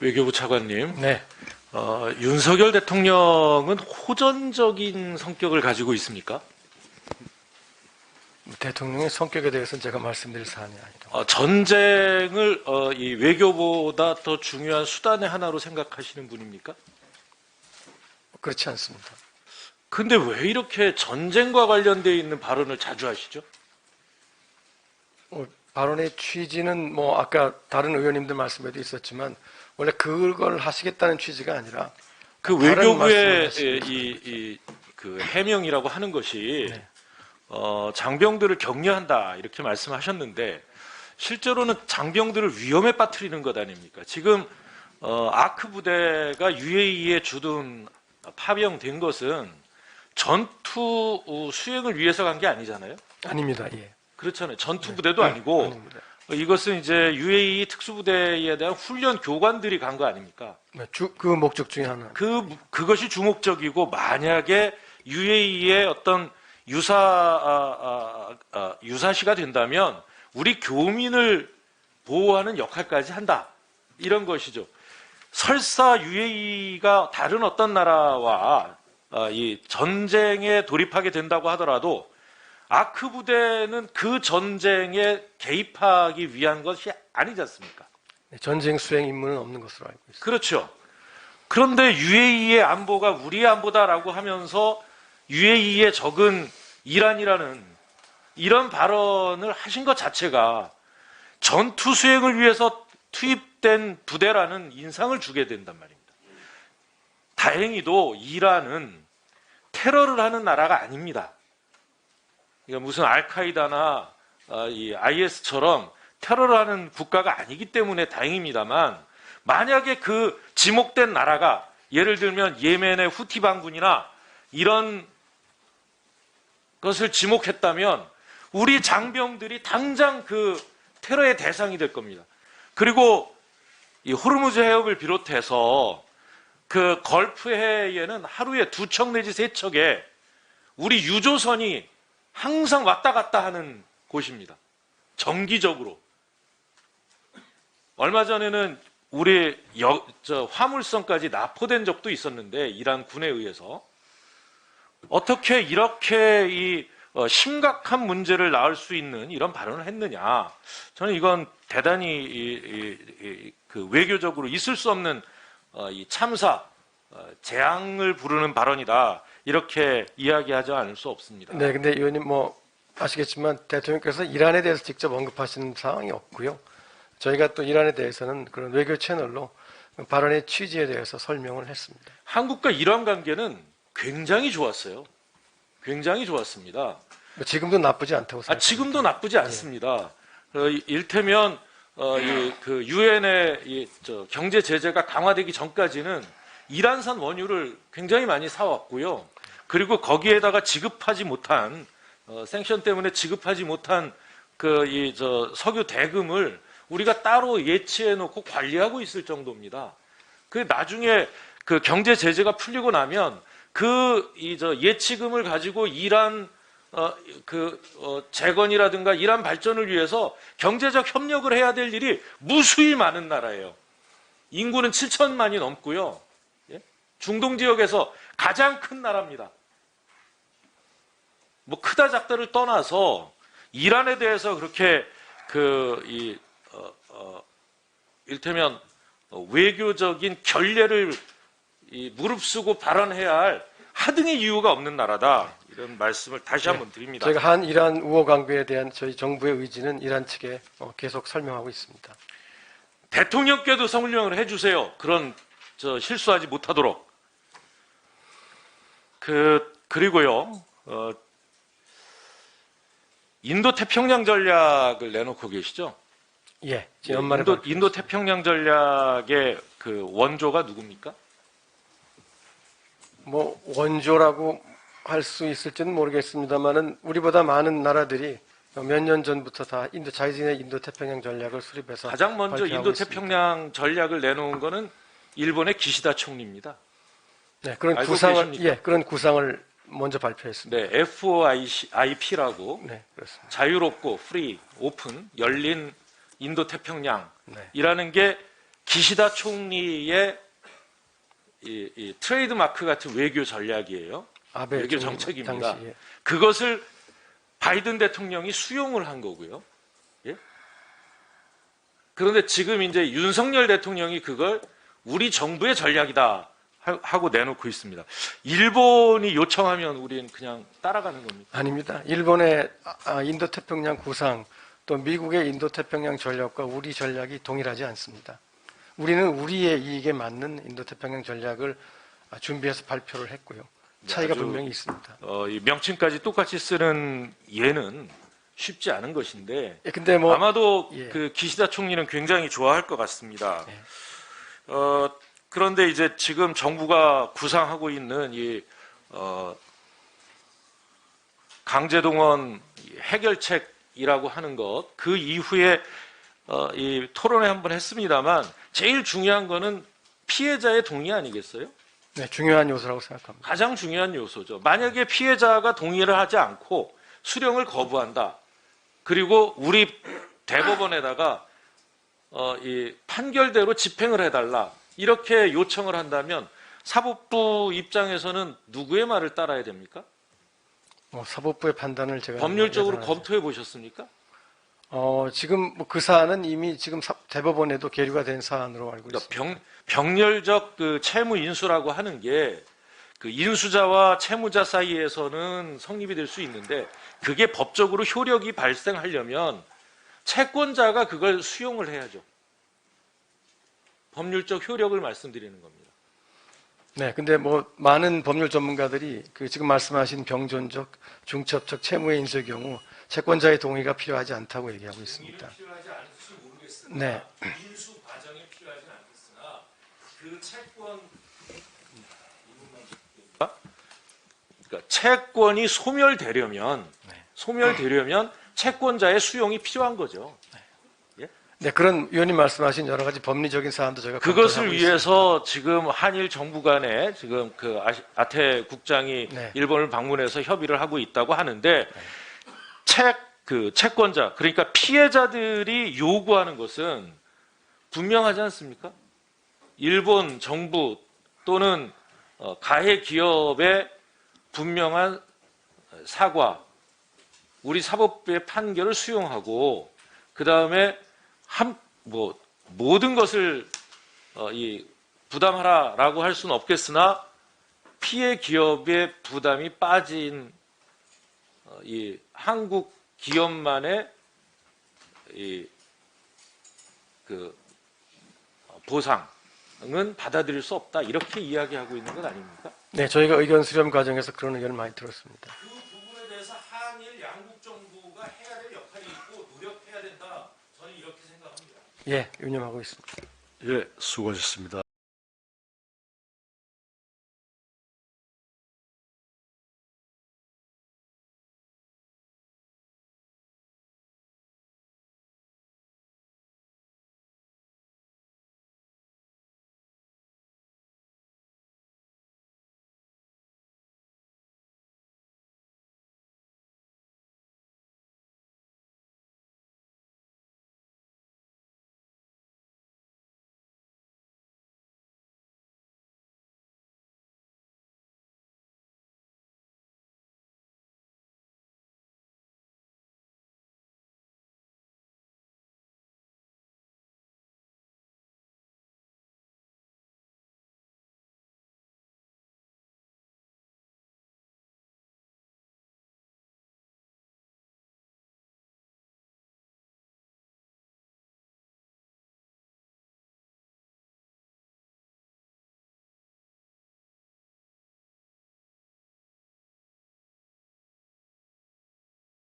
외교부 차관님, 네. 윤석열 대통령은 호전적인 성격을 가지고 있습니까? 대통령의 성격에 대해서는 제가 말씀드릴 사안이 아니다. 전쟁을 이 외교보다 더 중요한 수단의 하나로 생각하시는 분입니까? 그렇지 않습니다. 근데 왜 이렇게 전쟁과 관련되어 있는 발언을 자주 하시죠? 발언의 취지는 아까 다른 의원님들 말씀에도 있었지만 원래 그걸 하시겠다는 취지가 아니라 그 외교부의 그 해명이라고 하는 것이 네. 장병들을 격려한다 이렇게 말씀하셨는데 실제로는 장병들을 위험에 빠뜨리는 것 아닙니까? 지금 아크 부대가 UAE에 주둔 파병된 것은 전투 수행을 위해서 간 게 아니잖아요. 아닙니다. 예. 그렇잖아요. 전투 부대도 아니고 아닙니다. 이것은 이제 UAE 특수부대에 대한 훈련 교관들이 간 거 아닙니까? 네, 그 목적 중에 하나. 그것이 주목적이고 만약에 UAE의 어떤 유사시가 된다면 우리 교민을 보호하는 역할까지 한다. 이런 것이죠. 설사 UAE가 다른 어떤 나라와 이 전쟁에 돌입하게 된다고 하더라도 아크 부대는 그 전쟁에 개입하기 위한 것이 아니지 않습니까? 네, 전쟁 수행 임무는 없는 것으로 알고 있습니다. 그렇죠. 그런데 UAE의 안보가 우리의 안보다라고 하면서 UAE의 적은 이란이라는 이런 발언을 하신 것 자체가 전투 수행을 위해서 투입된 부대라는 인상을 주게 된단 말입니다. 다행히도 이란은 테러를 하는 나라가 아닙니다. 그러니까 무슨 알카이다나 이 IS처럼 테러를 하는 국가가 아니기 때문에 다행입니다만 만약에 그 지목된 나라가 예를 들면 예멘의 후티 반군이나 이런 것을 지목했다면 우리 장병들이 당장 그 테러의 대상이 될 겁니다. 그리고 이 호르무즈 해협을 비롯해서 그 걸프해에는 하루에 2척 내지 3척의 우리 유조선이 항상 왔다 갔다 하는 곳입니다. 정기적으로. 얼마 전에는 우리 화물선까지 납포된 적도 있었는데 이란 군에 의해서 어떻게 이렇게 이 심각한 문제를 낳을 수 있는 이런 발언을 했느냐. 저는 이건 대단히 그 외교적으로 있을 수 없는 이 참사, 재앙을 부르는 발언이다. 이렇게 이야기하지 않을 수 없습니다. 네, 근데 의원님 아시겠지만 대통령께서 이란에 대해서 직접 언급하시는 상황이 없고요. 저희가 또 이란에 대해서는 그런 외교 채널로 발언의 취지에 대해서 설명을 했습니다. 한국과 이란 관계는 굉장히 좋았어요. 굉장히 좋았습니다. 지금도 나쁘지 않다고 생각합니다. 지금도 나쁘지 않습니다. 일테면 그 유엔의 경제 제재가 강화되기 전까지는 이란산 원유를 굉장히 많이 사왔고요. 그리고 거기에다가 지급하지 못한 생션 때문에 지급하지 못한 석유 대금을 우리가 따로 예치해 놓고 관리하고 있을 정도입니다. 그 나중에 그 경제 제재가 풀리고 나면 예치금을 가지고 이란 재건이라든가 이란 발전을 위해서 경제적 협력을 해야 될 일이 무수히 많은 나라예요. 인구는 7천만이 넘고요. 중동 지역에서 가장 큰 나라입니다. 크다 작다를 떠나서 이란에 대해서 그렇게 일테면 외교적인 결례를 무릅쓰고 발언해야 할 하등의 이유가 없는 나라다. 이런 말씀을 다시 한번 드립니다. 저희가 한 이란 우호 강구에 대한 저희 정부의 의지는 이란 측에 계속 설명하고 있습니다. 대통령께도 설명을 해주세요. 그런 실수하지 못하도록. 그리고요. 인도 태평양 전략을 내놓고 계시죠? 예. 인도 태평양 전략의 그 원조가 누굽니까? 원조라고 할 수 있을지는 모르겠습니다만은 우리보다 많은 나라들이 몇 년 전부터 다 자기네 인도 태평양 전략을 수립해서 가장 먼저 인도 태평양 전략을 내놓은 거는 일본의 기시다 총리입니다. 네, 그런 구상을 먼저 발표했습니다. 네, FOIP라고 네, 그렇습니다. 자유롭고 프리, 오픈, 열린 인도 태평양이라는 네. 게 기시다 총리의 이 트레이드 마크 같은 외교 전략이에요. 아베 외교 총리 정책입니다. 당시에. 그것을 바이든 대통령이 수용을 한 거고요. 예? 그런데 지금 이제 윤석열 대통령이 그걸 우리 정부의 전략이다 하고 내놓고 있습니다. 일본이 요청하면 우리는 그냥 따라가는 겁니다. 아닙니다. 일본의 인도태평양 구상 또 미국의 인도태평양 전략과 우리 전략이 동일하지 않습니다. 우리는 우리의 이익에 맞는 인도태평양 전략을 준비해서 발표를 했고요. 차이가 아주, 분명히 있습니다. 이 명칭까지 똑같이 쓰는 예는 쉽지 않은 것인데 예, 근데 뭐 아마도 예. 그 기시다 총리는 굉장히 좋아할 것 같습니다. 예. 그런데 이제 지금 정부가 구상하고 있는 이 강제동원 해결책이라고 하는 것, 그 이후에 이 토론회 한번 했습니다만 제일 중요한 거는 피해자의 동의 아니겠어요? 네, 중요한 요소라고 생각합니다. 가장 중요한 요소죠. 만약에 피해자가 동의를 하지 않고 수령을 거부한다. 그리고 우리 대법원에다가 이 판결대로 집행을 해달라. 이렇게 요청을 한다면 사법부 입장에서는 누구의 말을 따라야 됩니까? 사법부의 판단을 제가 법률적으로 예상하죠. 검토해 보셨습니까? 지금 뭐 그 사안은 이미 지금 대법원에도 계류가 된 사안으로 알고 있습니다. 그러니까 병렬적 그 채무 인수라고 하는 게 그 인수자와 채무자 사이에서는 성립이 될 수 있는데 그게 법적으로 효력이 발생하려면 채권자가 그걸 수용을 해야죠. 법률적 효력을 말씀드리는 겁니다. 네, 근데 뭐 많은 법률 전문가들이 그 지금 말씀하신 병존적, 중첩적 채무의 인수의 경우 채권자의 동의가 필요하지 않다고 얘기하고 있습니다. 필요하지 않을지 모르겠으나 네. 인수 과정이 필요하지 않겠으나 그 채권 그러니까 채권이 소멸되려면 채권자의 수용이 필요한 거죠. 네, 그런 위원님 말씀하신 여러 가지 법리적인 사안도 저희가 그것을 검토하고 위해서 지금 한일 정부 간에 지금 그 아테 국장이 네. 일본을 방문해서 협의를 하고 있다고 하는데 채권자 그러니까 피해자들이 요구하는 것은 분명하지 않습니까? 일본 정부 또는 가해 기업의 분명한 사과, 우리 사법부의 판결을 수용하고 그 다음에 모든 것을 부담하라라고 할 수는 없겠으나 피해 기업의 부담이 빠진 이 한국 기업만의 그 보상은 받아들일 수 없다 이렇게 이야기하고 있는 것 아닙니까? 네, 저희가 의견 수렴 과정에서 그런 의견을 많이 들었습니다. 그 부분에 대해서 한일 양국 정부가 해야 될 역할이 있고 노력해야 된다. 저는 이렇게 생각합니다. 예, 유념하고 있습니다. 예, 수고하셨습니다.